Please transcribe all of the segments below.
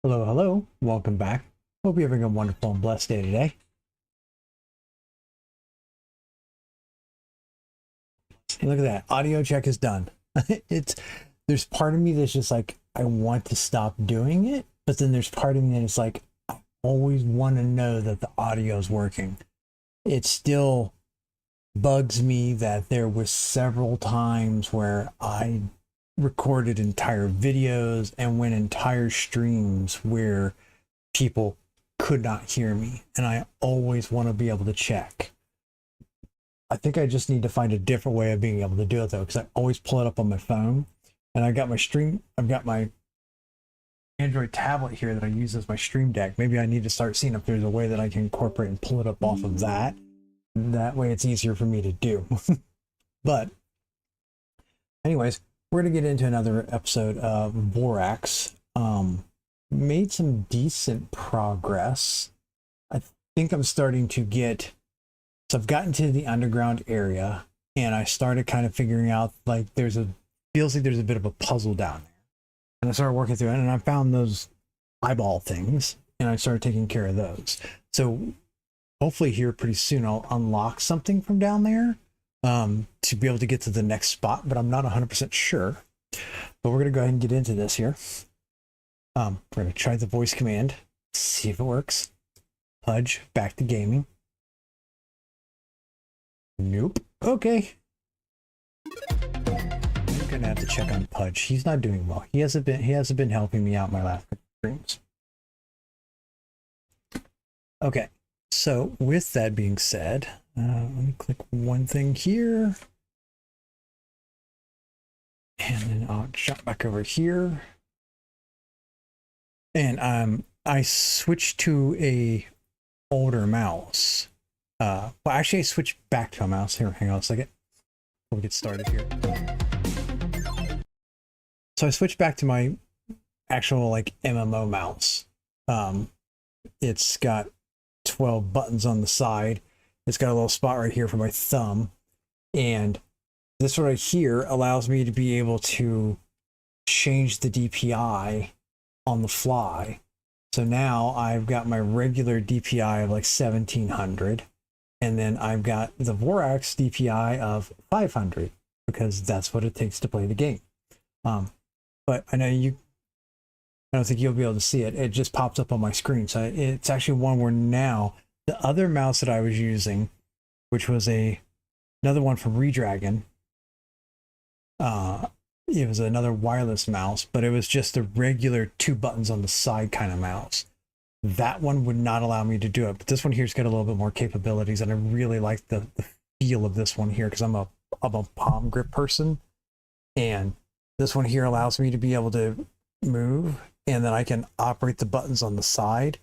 Hello, hello. Welcome back. Hope you're having a wonderful and blessed day today. Hey, look at that. Audio check is done. There's part of me that's just like, I want to stop doing it, but then there's part of me that's like, I always want to know that the audio is working. It still bugs me that there was several times where I recorded entire videos and went entire streams where people could not hear me, and I always want to be able to check. I think I just need to find a different way of being able to do it though, because I always pull it up on my phone, and I've got my Android tablet here that I use as my stream deck. Maybe I need to start seeing if there's a way that I can incorporate and pull it up off of that. That way it's easier for me to do. But anyways, we're gonna get into another episode of Vorax. Made some decent progress. I think I'm starting to get, so I've gotten to the underground area, and I started kind of figuring out, like, feels like there's a bit of a puzzle down there. And I started working through it, and I found those eyeball things, and I started taking care of those. So hopefully here pretty soon I'll unlock something from down there to be able to get to the next spot, but I'm not 100% sure. But we're going to go ahead and get into this here. We're going to try the voice command, see if it works. Pudge, back to gaming. Nope. Okay. I'm going to have to check on Pudge. He's not doing well. He hasn't been helping me out my last couple streams. Okay. So with that being said, let me click one thing here. And then I'll jump back over here. And I switched to a older mouse. Well, actually I switched back to a mouse. Here, hang on a second before we get started here. So I switched back to my actual like MMO mouse. It's got 12 buttons on the side. It's got a little spot right here for my thumb, and this right here allows me to be able to change the DPI on the fly. So now I've got my regular DPI of like 1700, and then I've got the Vorax DPI of 500 because that's what it takes to play the game. But I don't think you'll be able to see it. It just pops up on my screen. So it's actually one where now the other mouse that I was using, which was another one from Redragon, it was another wireless mouse, but it was just a regular 2 buttons on the side kind of mouse. That one would not allow me to do it, but this one here's got a little bit more capabilities, and I really like the feel of this one here because I'm a palm grip person, and this one here allows me to be able to move, and then I can operate the buttons on the side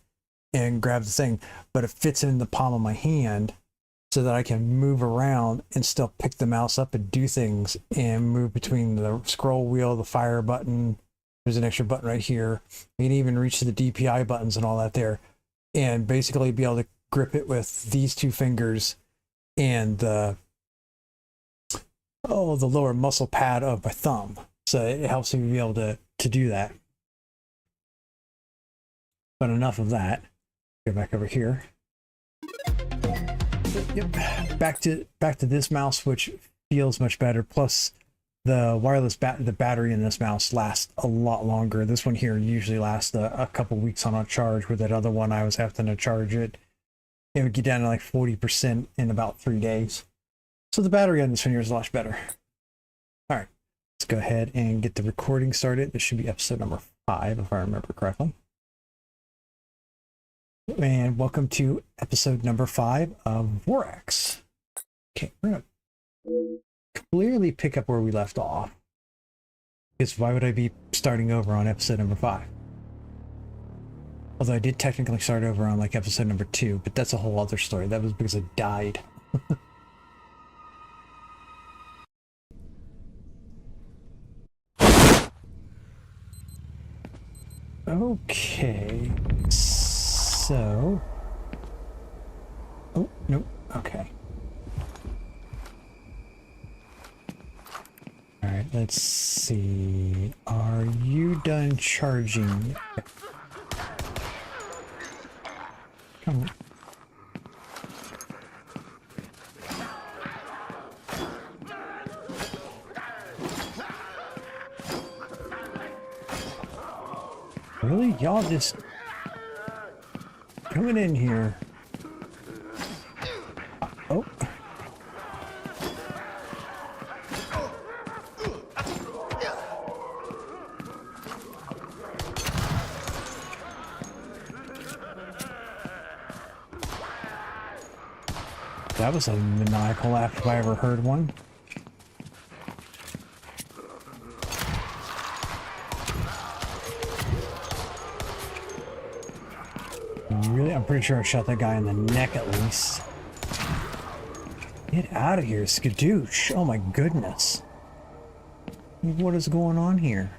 and grab the thing, but it fits in the palm of my hand so that I can move around and still pick the mouse up and do things and move between the scroll wheel, the fire button. There's an extra button right here. You can even reach to the DPI buttons and all that there, and basically be able to grip it with these 2 fingers and the lower muscle pad of my thumb. So it helps me be able to do that. But enough of that. Go back over here. Yep, back to this mouse, which feels much better. Plus, the wireless the battery in this mouse lasts a lot longer. This one here usually lasts a couple weeks on a charge, where that other one I was having to charge it. It would get down to like 40% in about 3 days. So the battery on this one here is a lot better. All right, let's go ahead and get the recording started. This should be episode number 5, if I remember correctly. And welcome to episode number 5 of Vorax. Okay, we're gonna clearly pick up where we left off, because why would I be starting over on episode number 5? Although I did technically start over on like episode number 2, but that's a whole other story. That was because I died. Okay, so, oh, nope, okay. All right, let's see. Are you done charging? Oh. Really? Y'all just coming in here. Oh. That was a maniacal laugh if I ever heard one. Really? I'm pretty sure I shot that guy in the neck at least. Get out of here, skadoosh. Oh my goodness. What is going on here?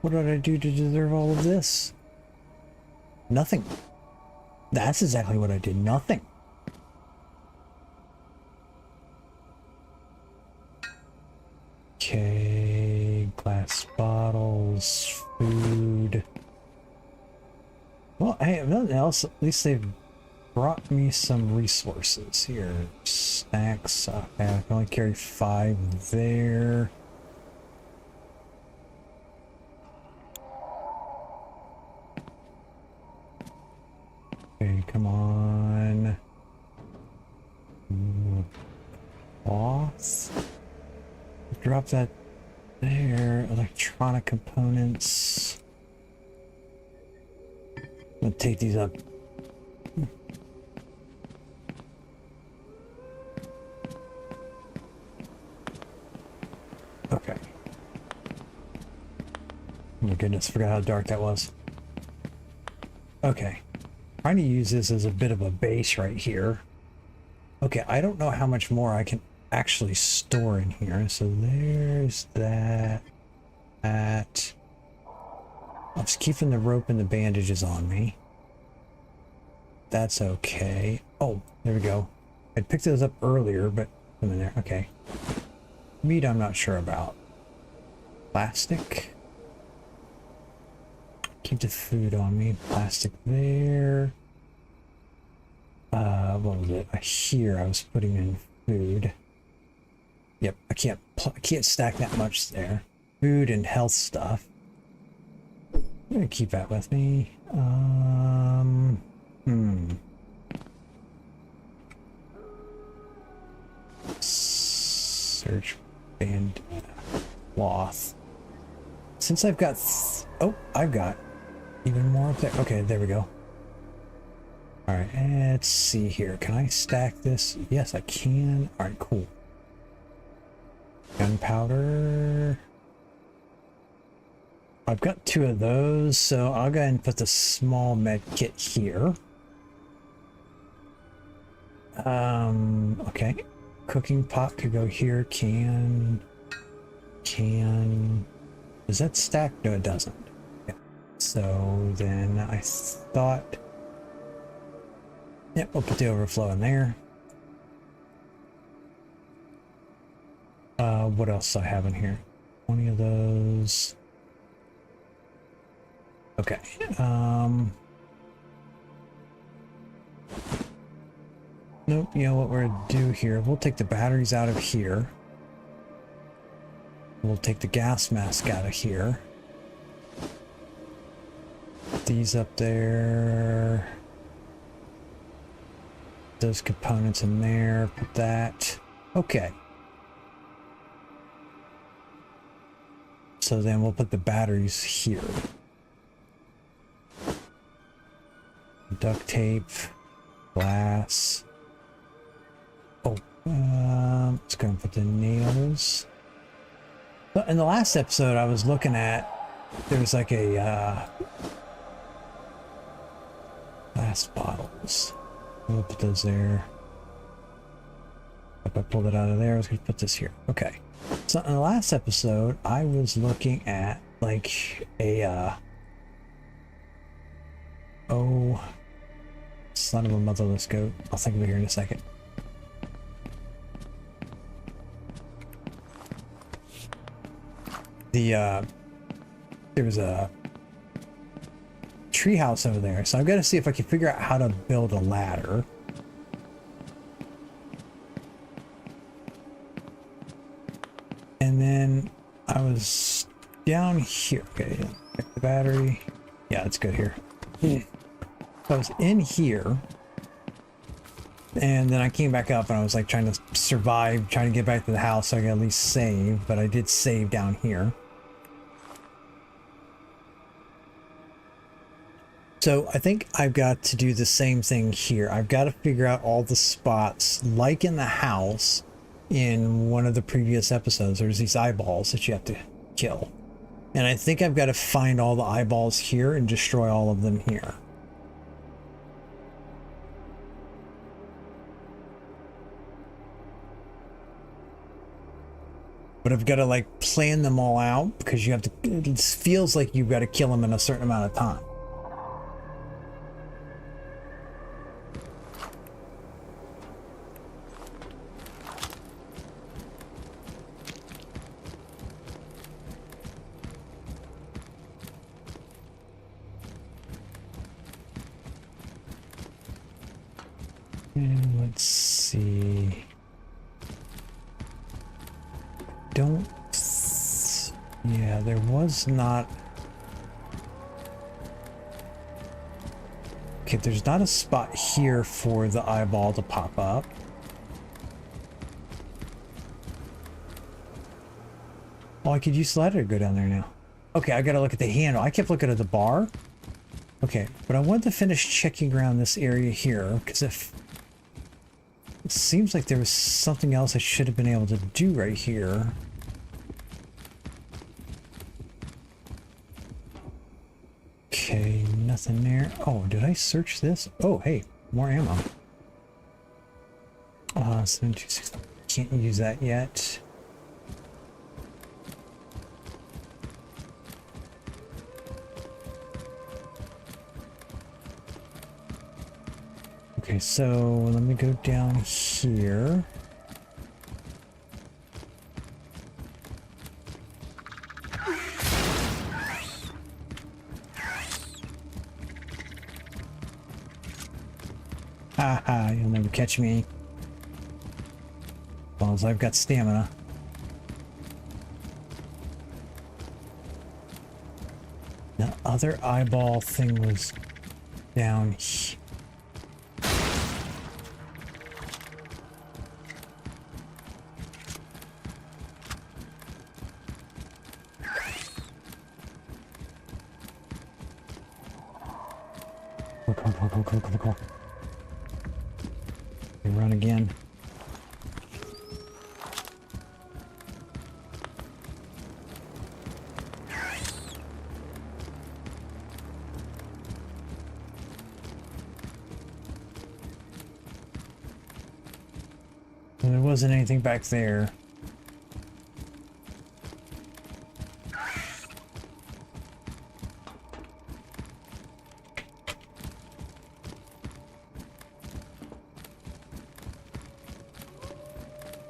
What did I do to deserve all of this? Nothing. That's exactly what I did. Nothing. Okay, glass bottles, food. Well, hey, if nothing else, at least they've brought me some resources here. Snacks. Okay, I can only carry 5 there. Okay, come on. Cloth. Drop that there. Electronic components. I'm gonna take these up. Okay. Oh my goodness, forgot how dark that was. Okay. Trying to use this as a bit of a base right here. Okay, I don't know how much more I can actually store in here. So there's that. That. I'm just keeping the rope and the bandages on me. That's okay. Oh, there we go. I picked those up earlier, but I'm in there. Okay. Meat I'm not sure about. Plastic. Keep the food on me. Plastic there. What was it? Here I was putting in food. Yep, I can't stack that much there. Food and health stuff. I'm gonna keep that with me. Search band cloth. Since I've got I've got even more up there. Okay, there we go. All right, let's see here. Can I stack this? Yes, I can. All right, cool. Gunpowder. I've got 2 of those, so I'll go ahead and put the small med kit here. Okay. Cooking pot could go here. Can. Does that stack? No, it doesn't. Yeah. So then I thought. Yep, we'll put the overflow in there. What else do I have in here? 20 of those. Okay. Nope, you know what we're gonna do here? We'll take the batteries out of here. We'll take the gas mask out of here. Put these up there. Those components in there. Put that. Okay. So then we'll put the batteries here. Duct tape. Glass. Oh, let's go and put the nails. But in the last episode, I was looking at, there was like a glass bottles. We'll put those there. If I pulled it out of there, I was going to put this here. Okay. So in the last episode, I was looking at like a, oh, son of a motherless goat. I'll think of it here in a second. There was a treehouse over there. So I've got to see if I can figure out how to build a ladder. And then I was down here. Okay, check the battery. Yeah, it's good here. So I was in here. And then I came back up and I was like trying to survive, trying to get back to the house so I could at least save. But I did save down here. So I think I've got to do the same thing here. I've got to figure out all the spots, like in the house in one of the previous episodes. There's these eyeballs that you have to kill. And I think I've got to find all the eyeballs here and destroy all of them here. But I've got to like plan them all out because you have to, it feels like you've got to kill them in a certain amount of time. And let's see. Yeah, there was not. Okay, there's not a spot here for the eyeball to pop up. Oh, I could use the ladder to go down there now. Okay, I gotta look at the handle. I kept looking at the bar. Okay, but I wanted to finish checking around this area here, because if it seems like there was something else I should have been able to do right here. Okay, nothing there. Oh, did I search this? Oh, hey, more ammo. 726. Can't use that yet. Okay, so let me go down here. Haha, you'll never catch me. As long as I've got stamina. The other eyeball thing was down here. Go. Run again. And there wasn't anything back there.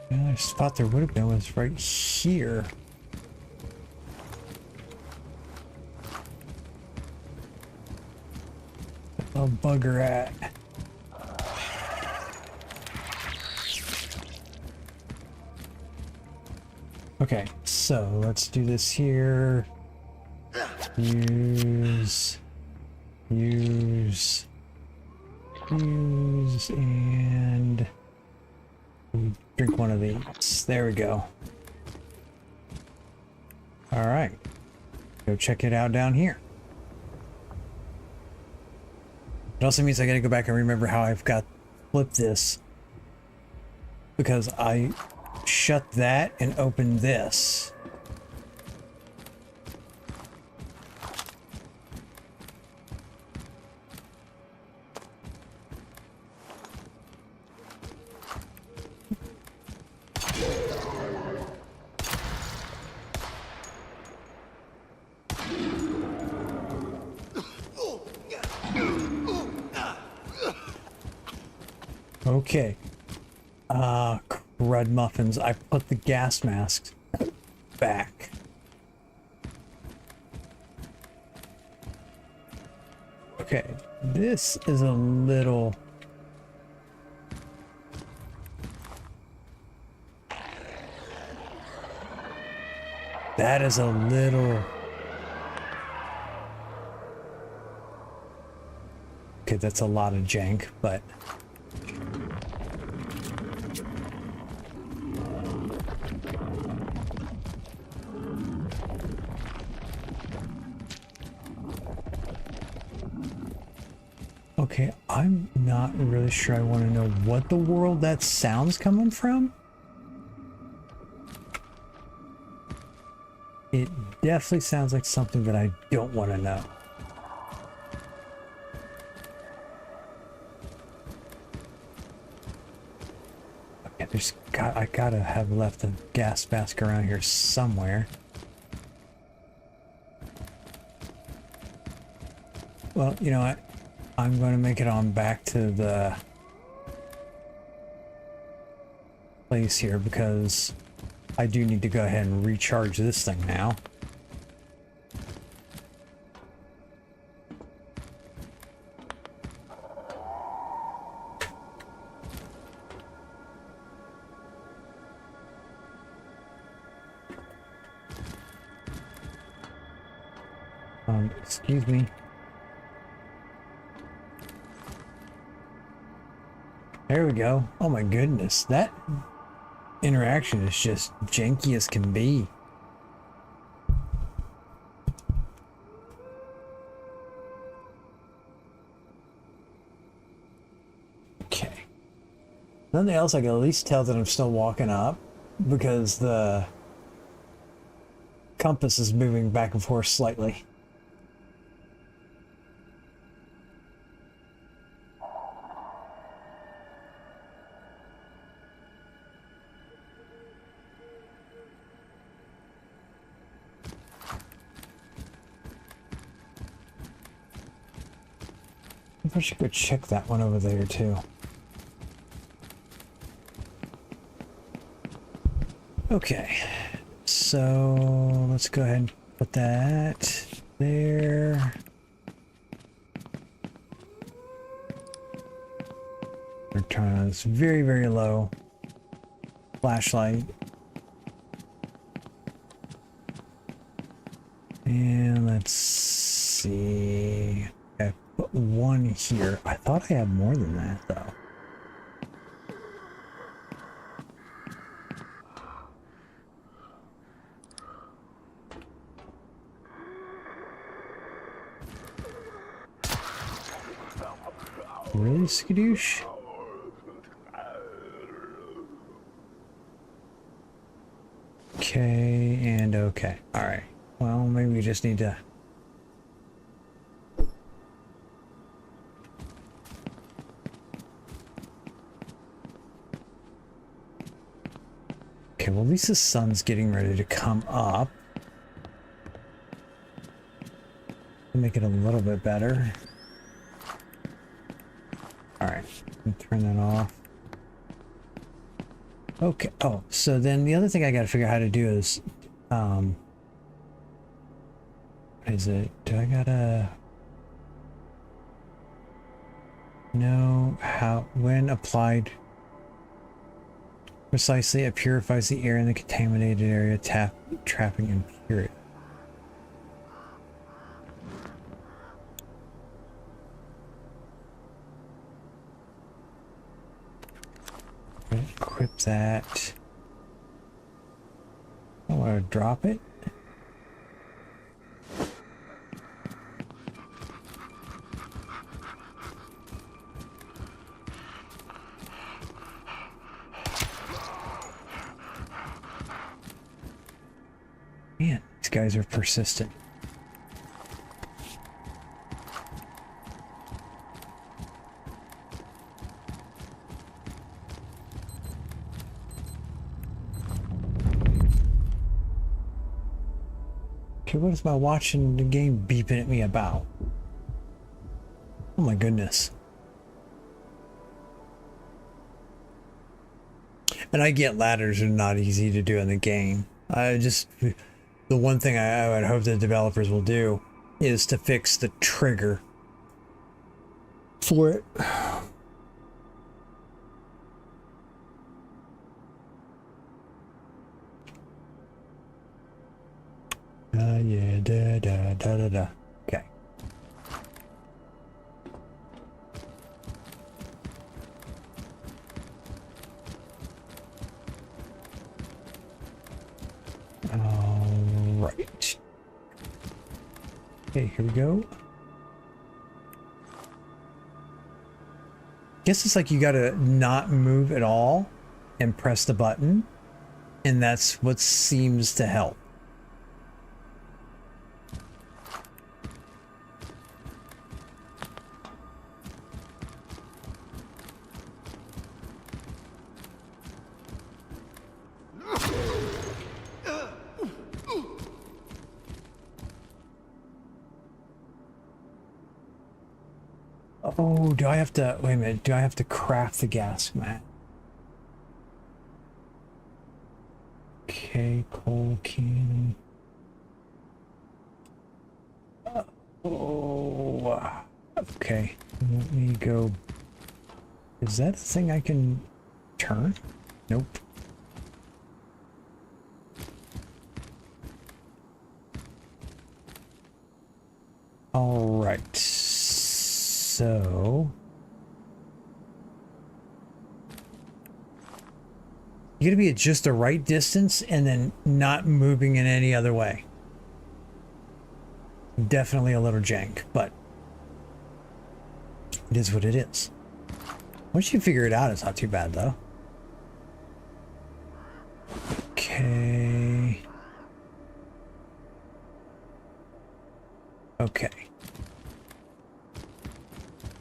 The only spot there would have been was right here. Oh, bugger at. Okay, so let's do this here. Use, and drink one of these. There we go. All right, go check it out down here. It also means I gotta go back and remember how I've got flipped this, because I shut that and opened this. Okay. Crud muffins. I put the gas masks back. Okay, this is a little... That is a little... Okay, that's a lot of jank, but... Okay, I'm not really sure I want to know what the world that sound's coming from. It definitely sounds like something that I don't want to know. Okay, I gotta have left a gas mask around here somewhere. Well, you know what? I'm going to make it on back to the place here because I do need to go ahead and recharge this thing now. Excuse me. There we go. Oh my goodness, that interaction is just janky as can be. Okay. Nothing else, I can at least tell that I'm still walking up because the compass is moving back and forth slightly. I should go check that one over there too. Okay, so let's go ahead and put that there. We're turning on this very, very low flashlight. And let's see. I put one here. I thought I had more than that though. Really, skadoosh? Okay, and okay. Alright. Well, maybe we just need to... Okay, well, at least the sun's getting ready to come up. Make it a little bit better. Alright, turn that off. Okay, oh, so then the other thing I gotta figure out how to do is, what is it? Do I gotta... No, how, when applied precisely, it purifies the air in the contaminated area, trapping impurity. Equip that. I want to drop it. Man, these guys are persistent. Okay, what is my watch in the game beeping at me about? Oh my goodness. And I get ladders are not easy to do in the game. The one thing I would hope the developers will do is to fix the trigger for it. Yeah, da da da da da. Okay. All right. Okay, here we go. Guess it's like you gotta not move at all and press the button, and that's what seems to help. Oh, do I have to, wait a minute, do I have to craft the gas mat? Okay, coal can. Oh, okay. Let me go. Is that a thing I can turn? Nope. All right. So you gotta be at just the right distance and then not moving in any other way. Definitely a little jank, but it is what it is. Once you figure it out, it's not too bad though. Okay. Okay.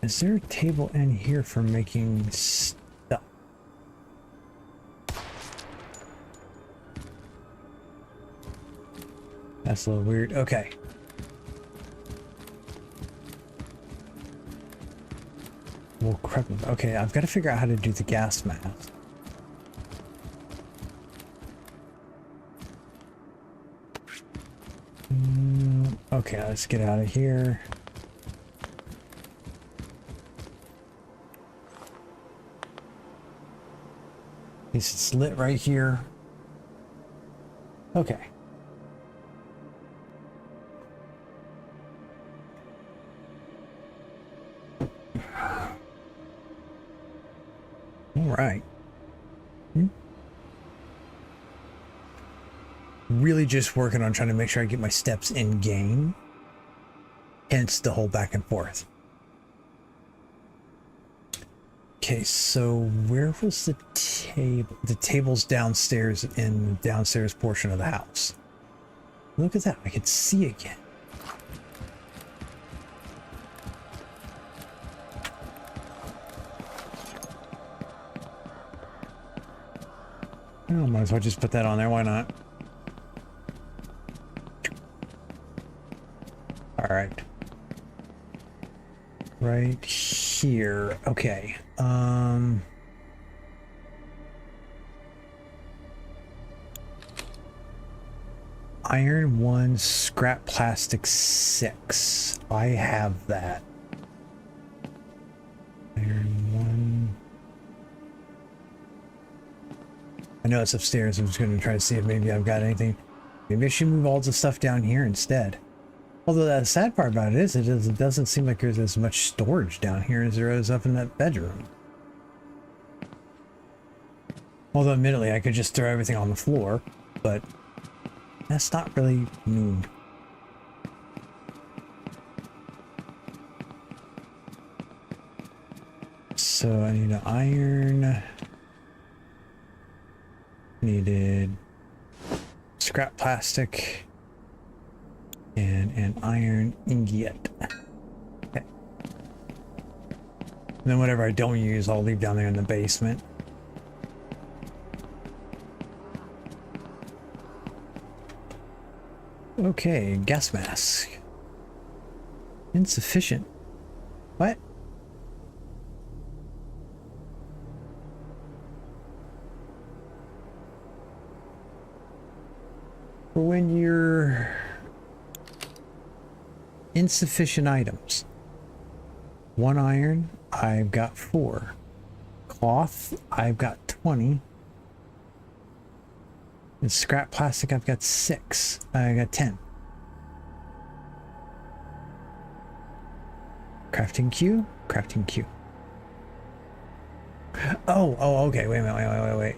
Is there a table in here for making stuff? That's a little weird. Okay. Well, crap. Okay, I've got to figure out how to do the gas mask. Okay, let's get out of here. At least it's lit right here. Okay. All right. Really just working on trying to make sure I get my steps in game. Hence the whole back and forth. Okay, so where was the table? The table's downstairs in the downstairs portion of the house. Look at that, I can see again. Oh, might as well just put that on there, why not? All right. Right here. Okay. Iron 1, scrap plastic 6. I have that. Iron 1. I know it's upstairs. I'm just going to try to see if maybe I've got anything. Maybe I should move all the stuff down here instead. Although the sad part about it is, it doesn't seem like there's as much storage down here as there is up in that bedroom. Although admittedly, I could just throw everything on the floor, but that's not really me. So I need an iron. Needed scrap plastic. And an iron ingot. Okay. And then whatever I don't use, I'll leave down there in the basement. Okay, gas mask. Insufficient. What? For when you're insufficient items. 1 iron, I've got 4. Cloth, I've got 20. And scrap plastic, I've got 6. I got 10. Crafting queue, crafting queue. Oh, okay. Wait a minute. Wait.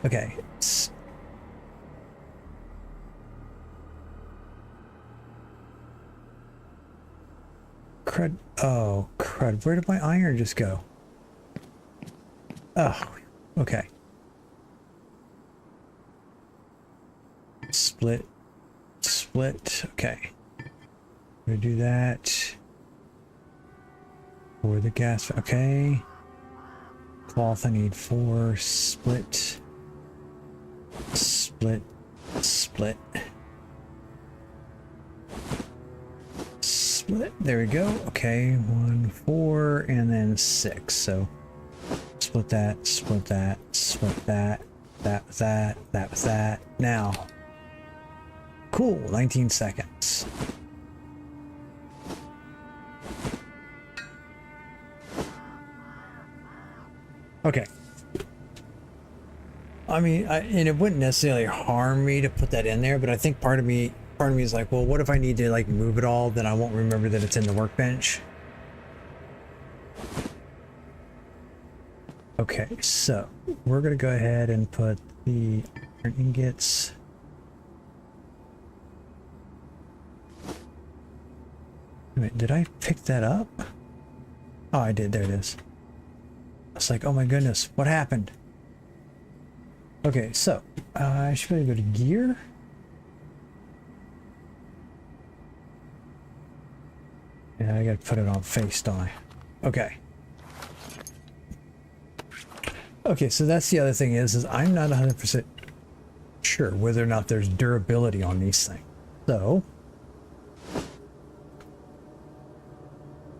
Okay. Crud. Oh, crud. Where did my iron just go? Oh, okay. Split. Okay. I'm gonna do that. For the gas. Okay. Cloth, I need 4. Split. There we go. Okay, 1, 4, and then 6. So split that. That was that. Now, cool. 19 seconds. Okay. I mean, and it wouldn't necessarily harm me to put that in there, but I think part of me is like, well, what if I need to like move it all? Then I won't remember that it's in the workbench. Okay, so we're gonna go ahead and put the iron ingots. Wait, did I pick that up? Oh, I did. There it is. I was like, oh my goodness, what happened? Okay, so I should probably go to gear. Yeah, I gotta put it on face, don't I? Okay. Okay, so that's the other thing is I'm not 100% sure whether or not there's durability on these things. So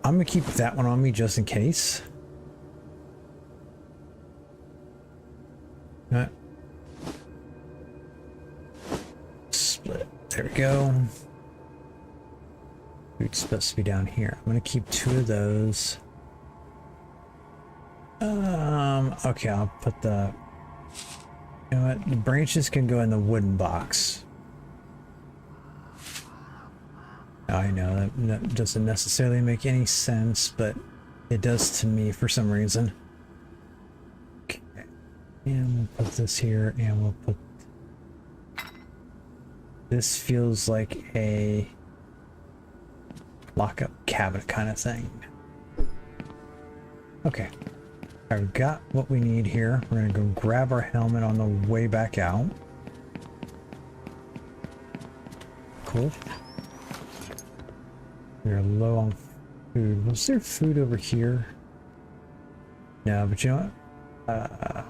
I'm gonna keep that one on me just in case. Split. There we go. Food's supposed to be down here. I'm gonna keep 2 of those. Okay, I'll put the, you know what, the branches can go in the wooden box. I know that doesn't necessarily make any sense, but it does to me for some reason. Okay, and we'll put this here, and we'll put, this feels like a lockup cabinet kind of thing. Okay. I've got what we need here. We're going to go grab our helmet on the way back out. Cool. We're low on food. Was there food over here? No, but you know what?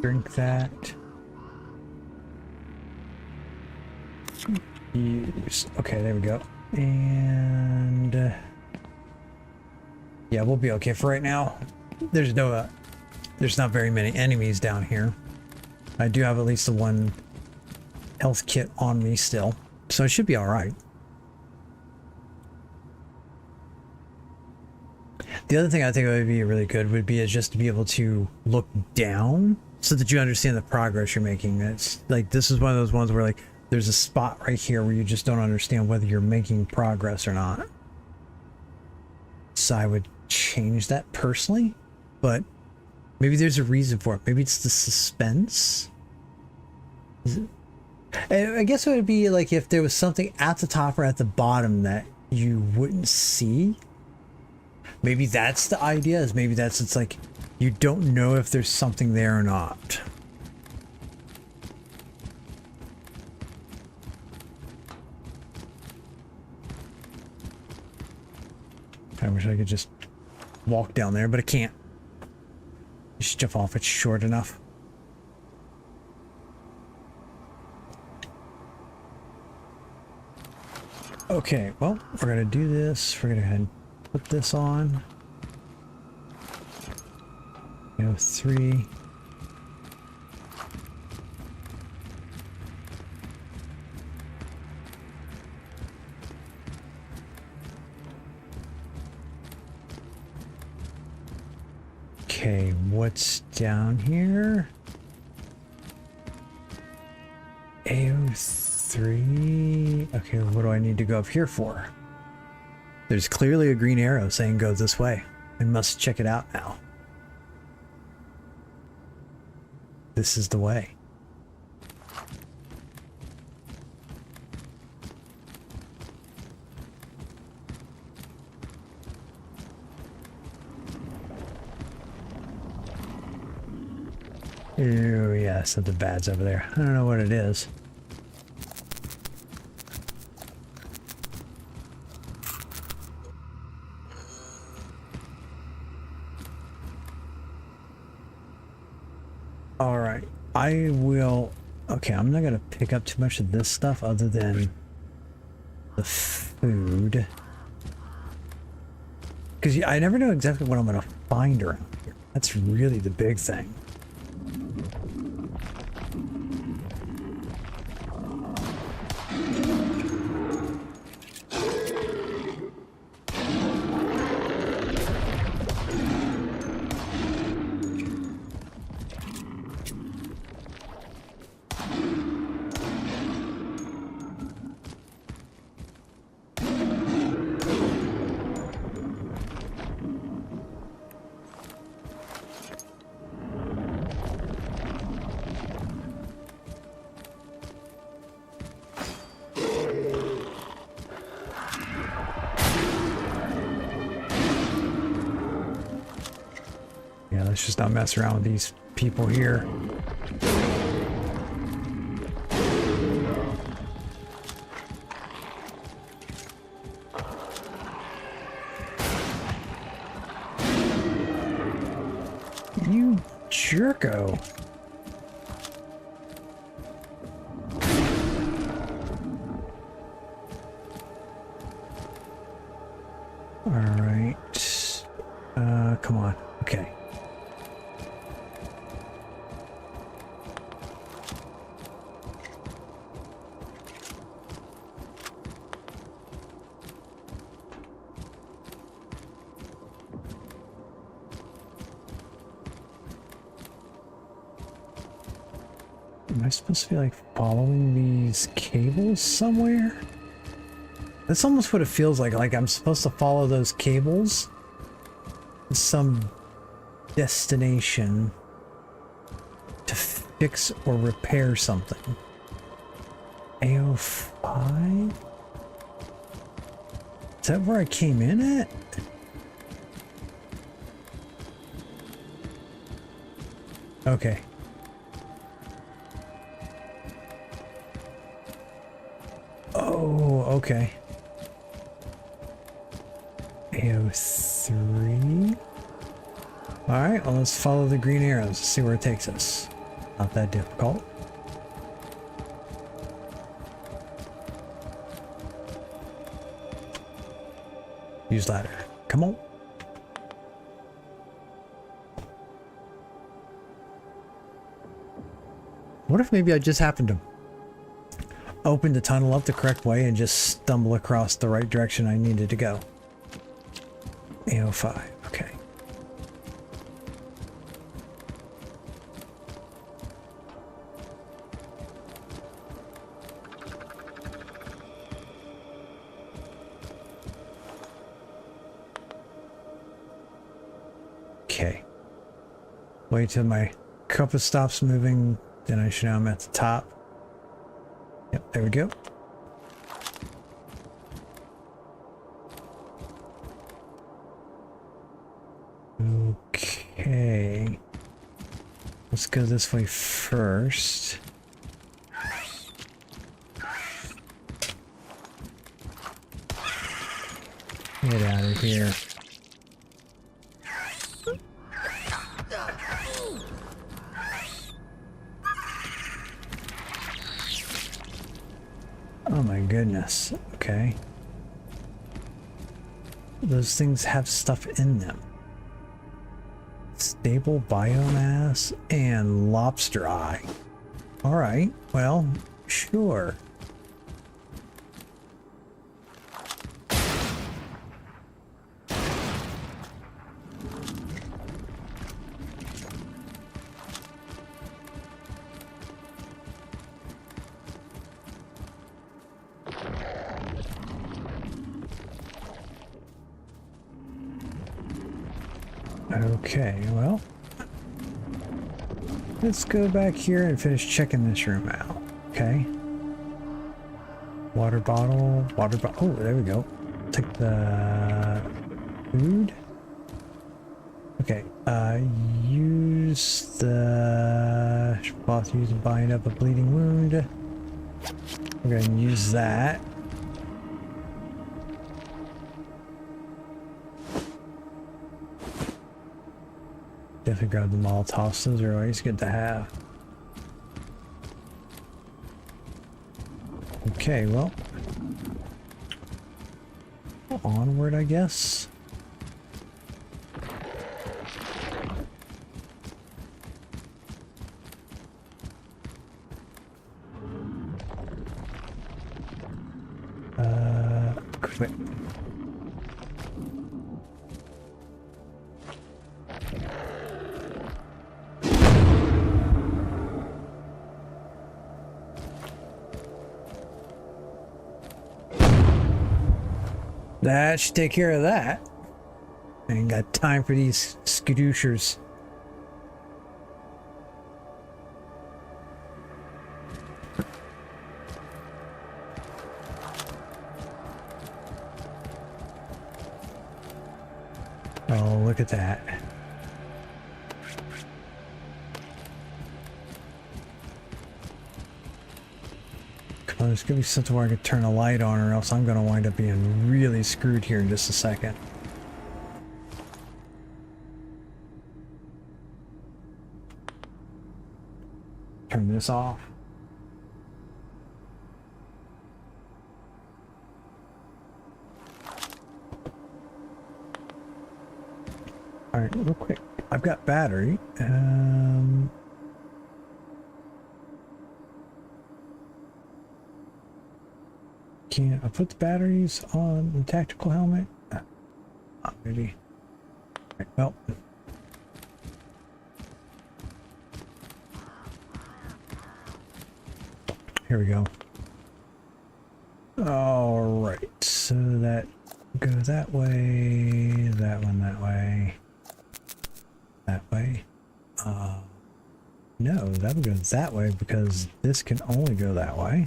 Drink that. Use. Okay, there we go. And yeah, we'll be okay for right now. There's not very many enemies down here. I do have at least the 1 health kit on me still, so it should be all right. The other thing I think would be really good would be just to be able to look down so that you understand the progress you're making. It's like, this is one of those ones where like there's a spot right here where you just don't understand whether you're making progress or not. So I would change that personally, but maybe there's a reason for it. Maybe it's the suspense. I guess it would be like if there was something at the top or at the bottom that you wouldn't see. Maybe that's the idea, is maybe that's, it's like you don't know if there's something there or not. I wish I could just walk down there, but I can't. Just jump off, it's short enough. Okay, well, we're gonna do this. We're gonna go ahead and put this on. We have 3. Okay, what's down here? AO3. Okay, what do I need to go up here for? There's clearly a green arrow saying go this way. I must check it out now. This is the way. Oh yeah, something bad's over there. I don't know what it is. All right, I will. Okay, I'm not gonna pick up too much of this stuff other than the food, because I never know exactly what I'm gonna find around here. That's really the big thing. Yeah, let's just not mess around with these people here. You jerko. All right. Come on. Okay. Am I supposed to be like following these cables somewhere? That's almost what it feels like. Like I'm supposed to follow those cables to some destination to fix or repair something. AO5? Is that where I came in at? Okay. Oh, okay. AO3. Alright, well let's follow the green arrows, see where it takes us. Not that difficult. Use ladder. Come on. What if maybe I just happened to open the tunnel up the correct way and just stumble across the right direction I needed to go? AO5, okay. Okay. Wait till my compass stops moving, then I should know I'm at the top. Yep, there we go. Okay. Let's go this way first. Get out of here. Oh my goodness. Okay. Those things have stuff in them. Stable biomass and lobster eye. All right. Well, sure. Okay, well, let's go back here and finish checking this room out. Okay. Water bottle, water bottle. Oh, there we go. Take the food. Okay, use the boss use to bind up a bleeding wound. We're gonna use that. Definitely grab the Molotovs. Those are always good to have. Okay, well, onward, I guess. Quit. That should take care of that. I ain't got time for these skadooshers. Oh, look at that. Come on, there's gonna be something where I can turn a light on, or else I'm gonna wind up being really screwed here in just a second. Turn this off. All right, real quick. I've got battery. Can I put the batteries on the tactical helmet? Maybe. Right, well. Here we go. All right, so that go that way, that one that way, that way. No, that would go that way because this can only go that way.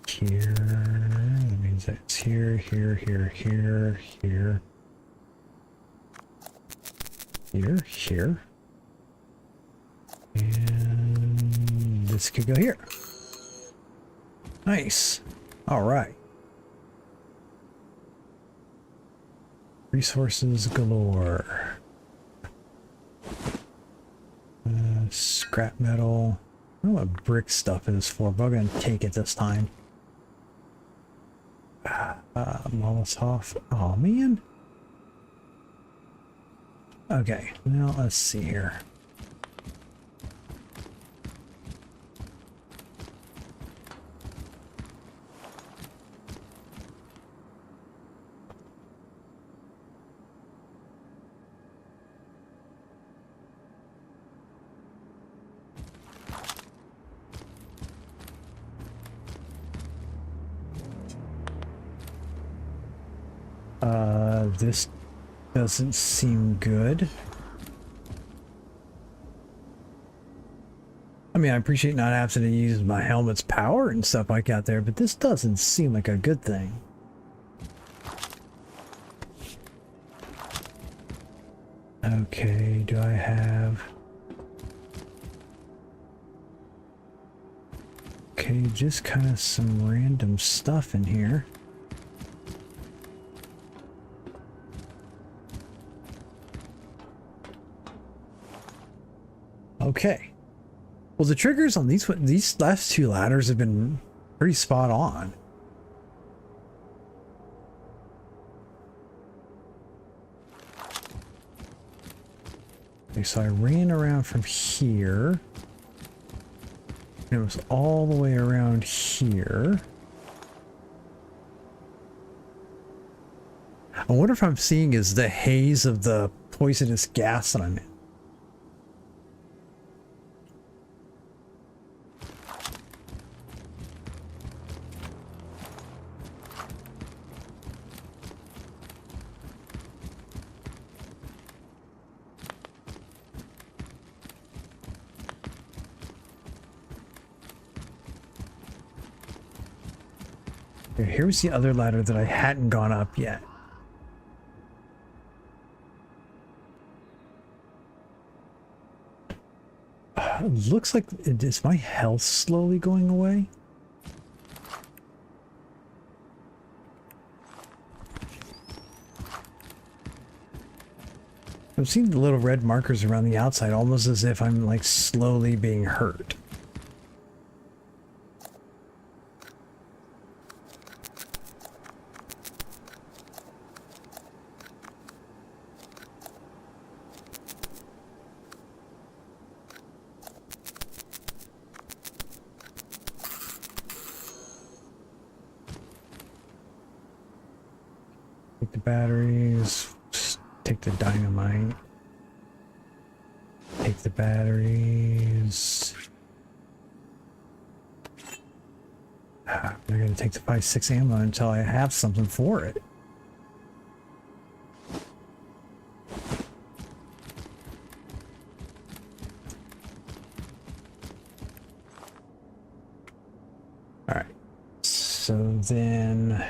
Here, that means it's here, here, here, here, here, here, here, and this could go here. Nice. All right. Resources galore. Scrap metal. I don't know what brick stuff is for, but I'm going to take it this time. Molotov. Oh, man. Okay, now let's see here. This doesn't seem good. I mean, I appreciate not having to use my helmet's power and stuff like that there, but this doesn't seem like a good thing. Okay, do I have... Okay, just kind of some random stuff in here. Okay. Well, the triggers on these last two ladders have been pretty spot on. Okay, so I ran around from here. And it was all the way around here. I wonder if I'm seeing is the haze of the poisonous gas that I'm in. Here was the other ladder that I hadn't gone up yet. Looks like is my health slowly going away? I'm seeing the little red markers around the outside, almost as if I'm like slowly being hurt. Take the batteries. Take the dynamite. Take the batteries. I'm going to take the 5.6 ammo until I have something for it. All right. So then...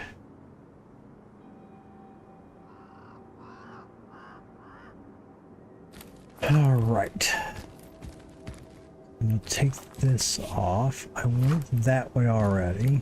All right. I'm gonna take this off. I went that way already.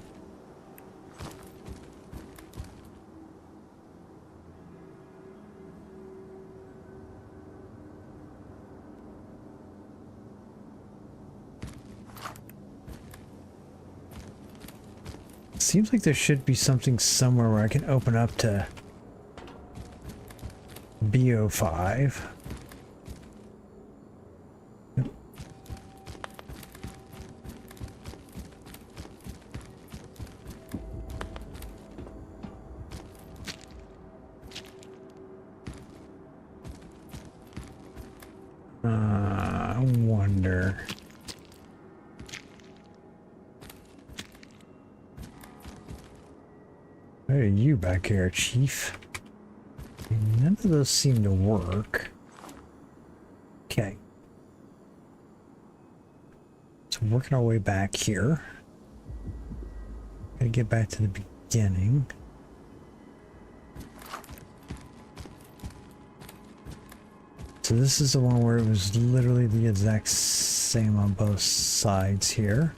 Seems like there should be something somewhere where I can open up to BO5. I wonder. What are you back here, Chief? None of those seem to work. Okay. So working our way back here. Gotta get back to the beginning. So this is the one where it was literally the exact same on both sides here.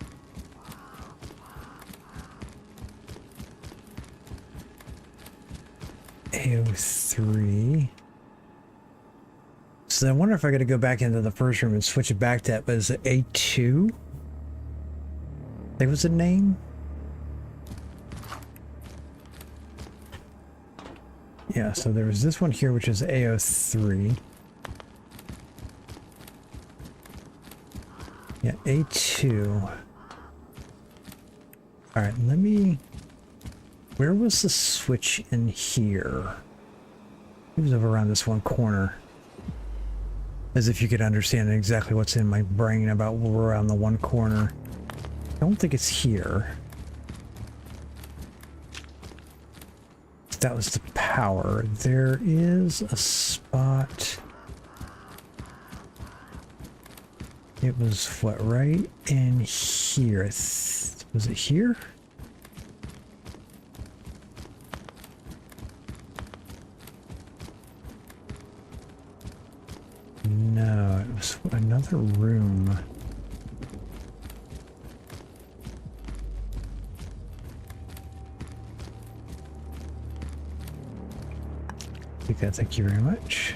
AO3. So I wonder if I got to go back into the first room and switch it back to that, but is it A2? I think was the name? Yeah, so there was this one here, which is AO3. Yeah, A2. All right, let me... Where was the switch in here? It was over around this one corner. As if you could understand exactly what's in my brain about around the one corner. I don't think it's here. That was the power. There is a spot... It was what, right in here? Was it here? No, it was another room. Take that, thank you very much.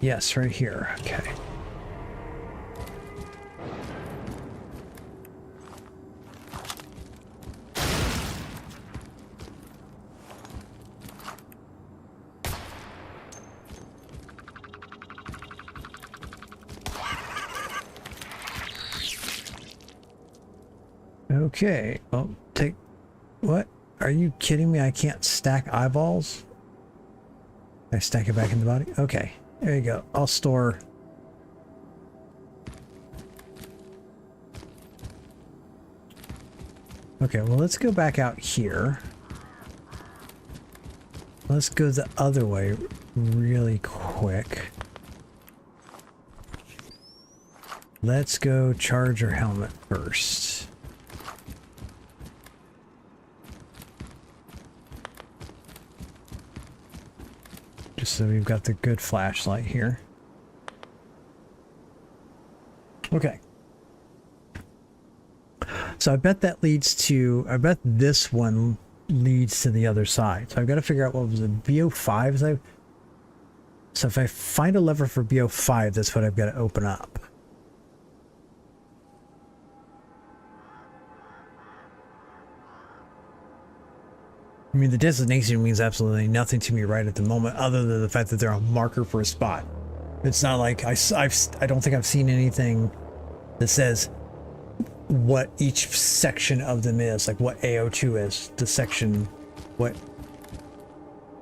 Yes, right here. Okay. Okay. Oh, take... What? Are you kidding me? I can't stack eyeballs? I stack it back in the body? Okay. There you go. I'll store... Okay, well, let's go back out here. Let's go the other way really quick. Let's go charge our helmet first. Just so we've got the good flashlight here. Okay. So I bet that leads to, I bet this one leads to the other side. So I've got to figure out what was it, BO5? So if I find a lever for BO5, that's what I've got to open up. I mean, the destination means absolutely nothing to me right at the moment, other than the fact that they're a marker for a spot. It's not like I don't think I've seen anything that says what each section of them is, like what AO2 is, the section, what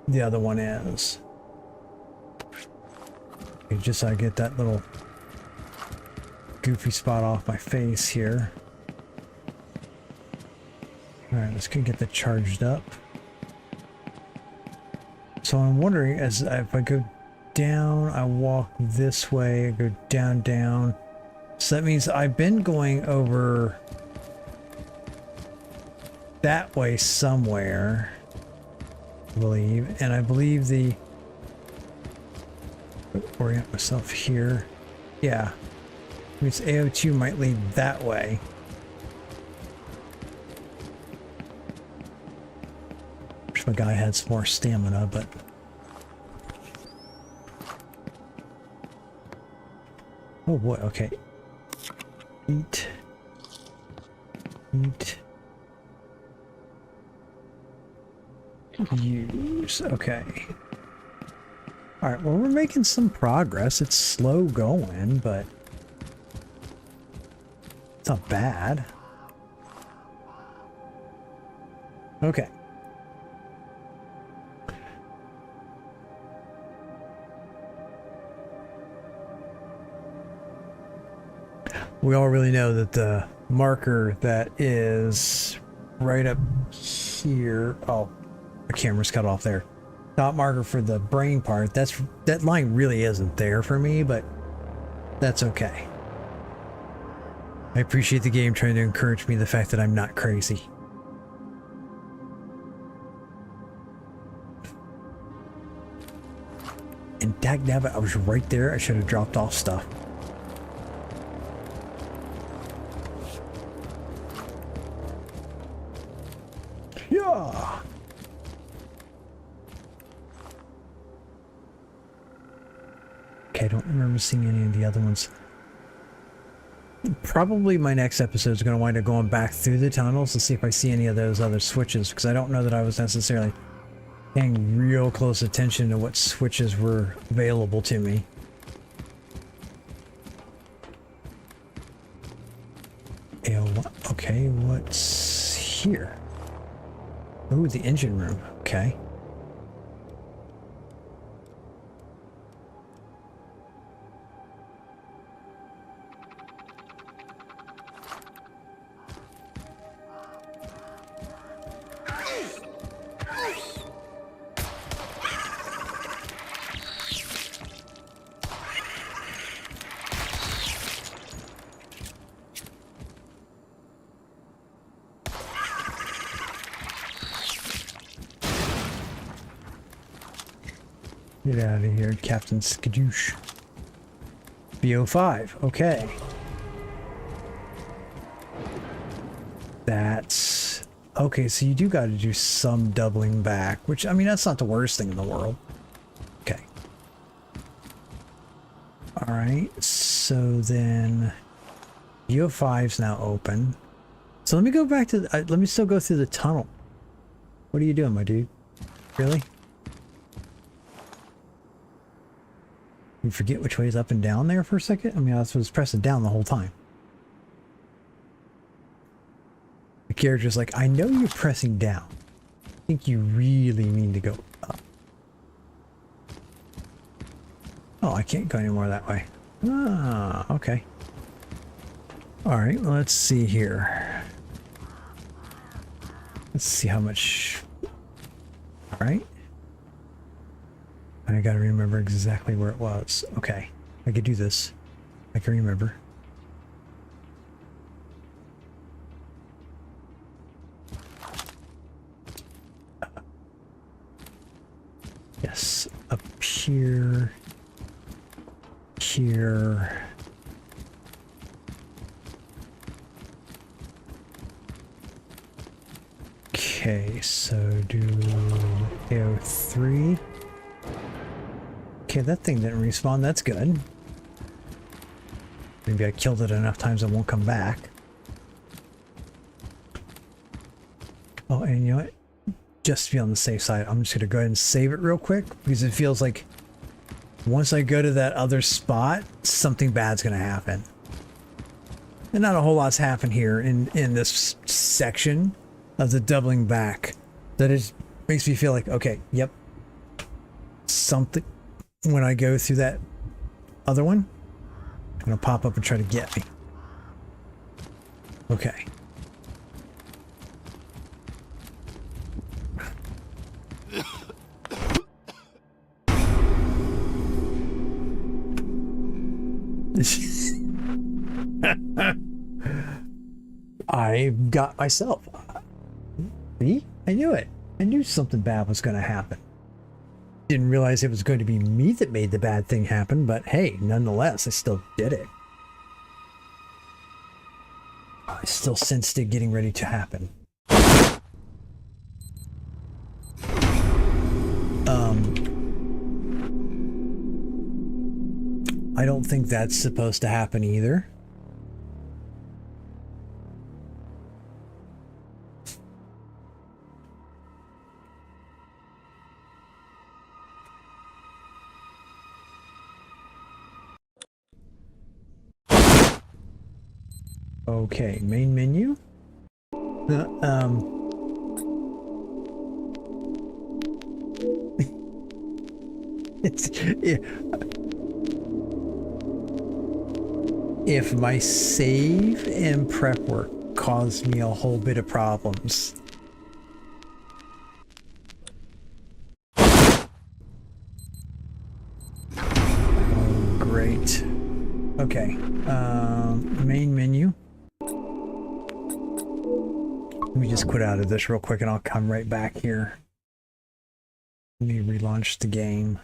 the other one is. Okay, just so I get that little goofy spot off my face here. Alright, let's go get that charged up. So I'm wondering, as if I go down, I walk this way, I go down, down. So that means I've been going over that way somewhere, I believe. And I believe the... orient myself here. Yeah. Means AO2 might lead that way. Wish my guy had some more stamina, but... oh boy, okay. Eat. Eat. Use. Okay. Alright, well, we're making some progress. It's slow going, but it's not bad. Okay. We all really know that the marker that is right up here... oh, the camera's cut off there. Top marker for the brain part, that line really isn't there for me, but that's okay. I appreciate the game trying to encourage me the fact that I'm not crazy. And dagnabbit, I was right there. I should have dropped off stuff. Yeah. Okay, I don't remember seeing any of the other ones. Probably my next episode is going to wind up going back through the tunnels to see if I see any of those other switches, because I don't know that I was necessarily paying real close attention to what switches were available to me. Okay, what's here? Ooh, the engine room. Okay. Get out of here, Captain Skadoosh. BO5, okay. That's... okay, so you do got to do some doubling back, which, I mean, that's not the worst thing in the world. Okay. Alright, so then... BO5's now open. So let me go back to... let me still go through the tunnel. What are you doing, my dude? Really? You forget which way is up and down there for a second? I mean, I was pressing down the whole time. The character's like, I know you're pressing down. I think you really mean to go up. Oh, I can't go anymore that way. Ah, okay. Alright, well, let's see here. Let's see how much... alright. I gotta remember exactly where it was. Okay, I could do this. I can remember. here, here. Okay, so do AO3. Okay, that thing didn't respawn. That's good. Maybe I killed it enough times it won't come back. Oh, and you know what? Just to be on the safe side, I'm just going to go ahead and save it real quick because it feels like once I go to that other spot, something bad's going to happen. And not a whole lot's happened here in this section of the doubling back. That it makes me feel like, okay, yep, something, when I go through that other one, it's going to pop up and try to get me. Okay. I got myself. See? I knew it. I knew something bad was going to happen. Didn't realize it was going to be me that made the bad thing happen, but hey, nonetheless, I still did it. I still sensed it getting ready to happen. I don't think that's supposed to happen either. Okay, main menu. Yeah. If my save and prep work caused me a whole bit of problems. Oh, great. Okay, main menu. Let me just quit out of this real quick and I'll come right back here. Let me relaunch the game.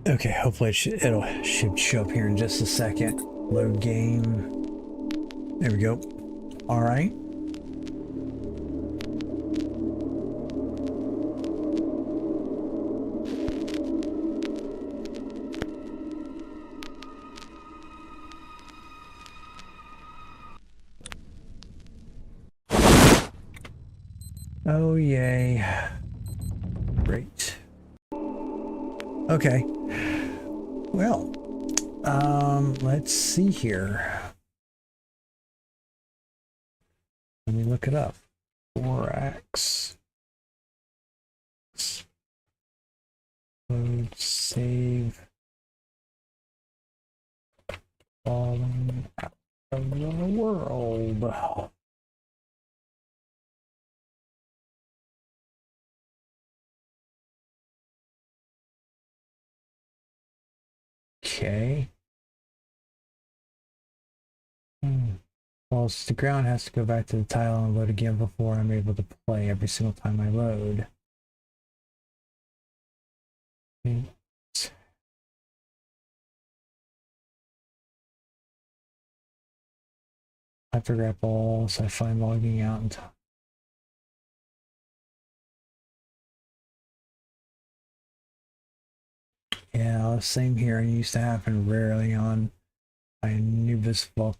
Okay, hopefully it should show up here in just a second. Load game. There we go. All right. Oh, yay. Great. Okay. Well, let's see here. Let me look it up. Vorax. Load, save. Falling out of the world. Okay. Well, the ground has to go back to the tile and load again before I'm able to play every single time I load. I forgot all, so I find logging out and yeah, same here. It used to happen rarely on my Anubis book.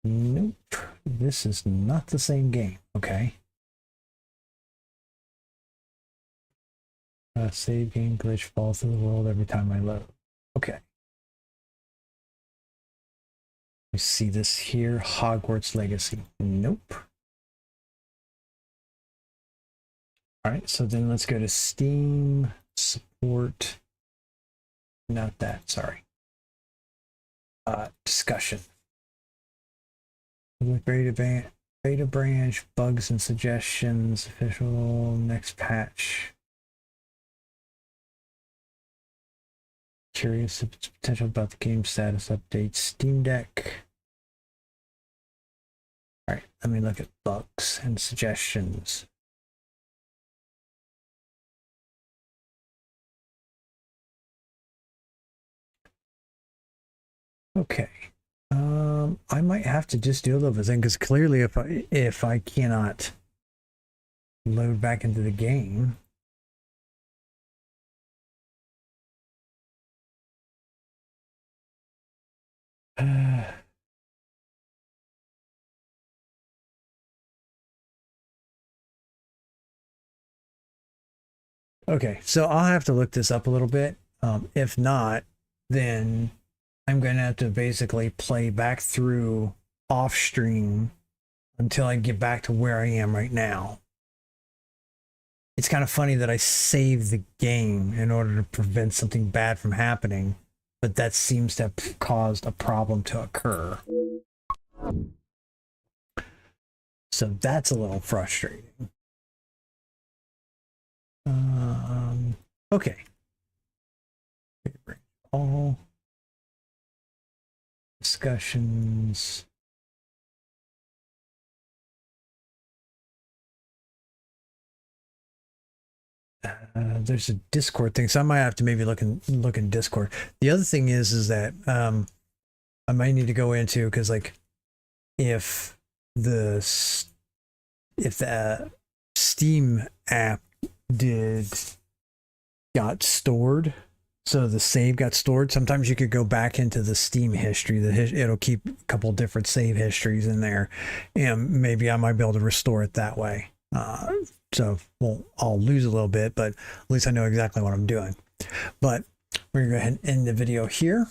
Nope, this is not the same game. Okay. Save game glitch falls through the world every time I load. Okay. We see this here. Hogwarts Legacy. Nope. All right, so then let's go to Steam support. Not that, sorry. Discussion. With very advanced. Beta branch, bugs and suggestions, official, next patch. Curious if it's potential about the game status update. Steam Deck. All right, let me look at bugs and suggestions. Okay. I might have to just do a little bit thing because clearly if I cannot load back into the game. Okay, so I'll have to look this up a little bit. If not, then I'm going to have to basically play back through off stream until I get back to where I am right now. It's kind of funny that I saved the game in order to prevent something bad from happening, but that seems to have caused a problem to occur. So that's a little frustrating. Okay. All discussions. There's a Discord thing, so I might have to maybe look in Discord. The other thing is that I might need to go into, because like if the Steam app got stored, so the save got stored, sometimes you could go back into the Steam history. It'll keep a couple different save histories in there, and maybe I might be able to restore it that way. So I'll lose a little bit, but at least I know exactly what I'm doing. But we're gonna go ahead and end the video here.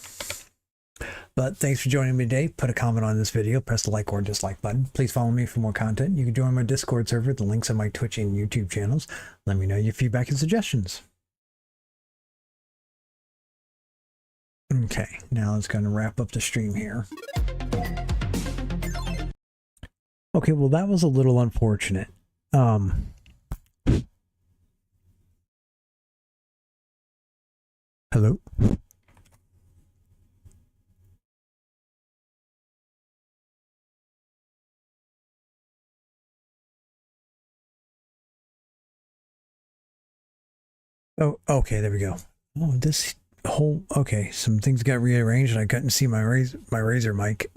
But thanks for joining me today. Put a comment on this video, press the like or dislike button. Please follow me for more content. You can join my Discord server, the links on my Twitch and YouTube channels. Let me know your feedback and suggestions. Okay, now it's going to wrap up the stream here. Okay, well that was a little unfortunate. Hello? Oh, okay, there we go. Oh, this whole, okay, some things got rearranged and I couldn't see my Razer mic.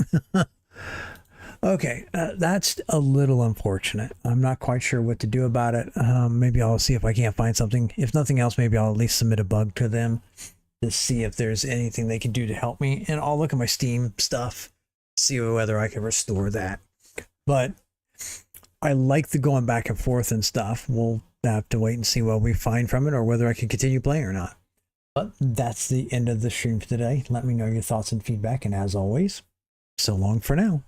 Okay, that's a little unfortunate. I'm not quite sure what to do about it. Maybe I'll see if I can't find something. If nothing else, maybe I'll at least submit a bug to them to see if there's anything they can do to help me. And I'll look at my Steam stuff, see whether I can restore that. But I like the going back and forth and stuff. We'll have to wait and see what we find from it or whether I can continue playing or not. But that's the end of the stream for today. Let me know your thoughts and feedback. And as always, so long for now.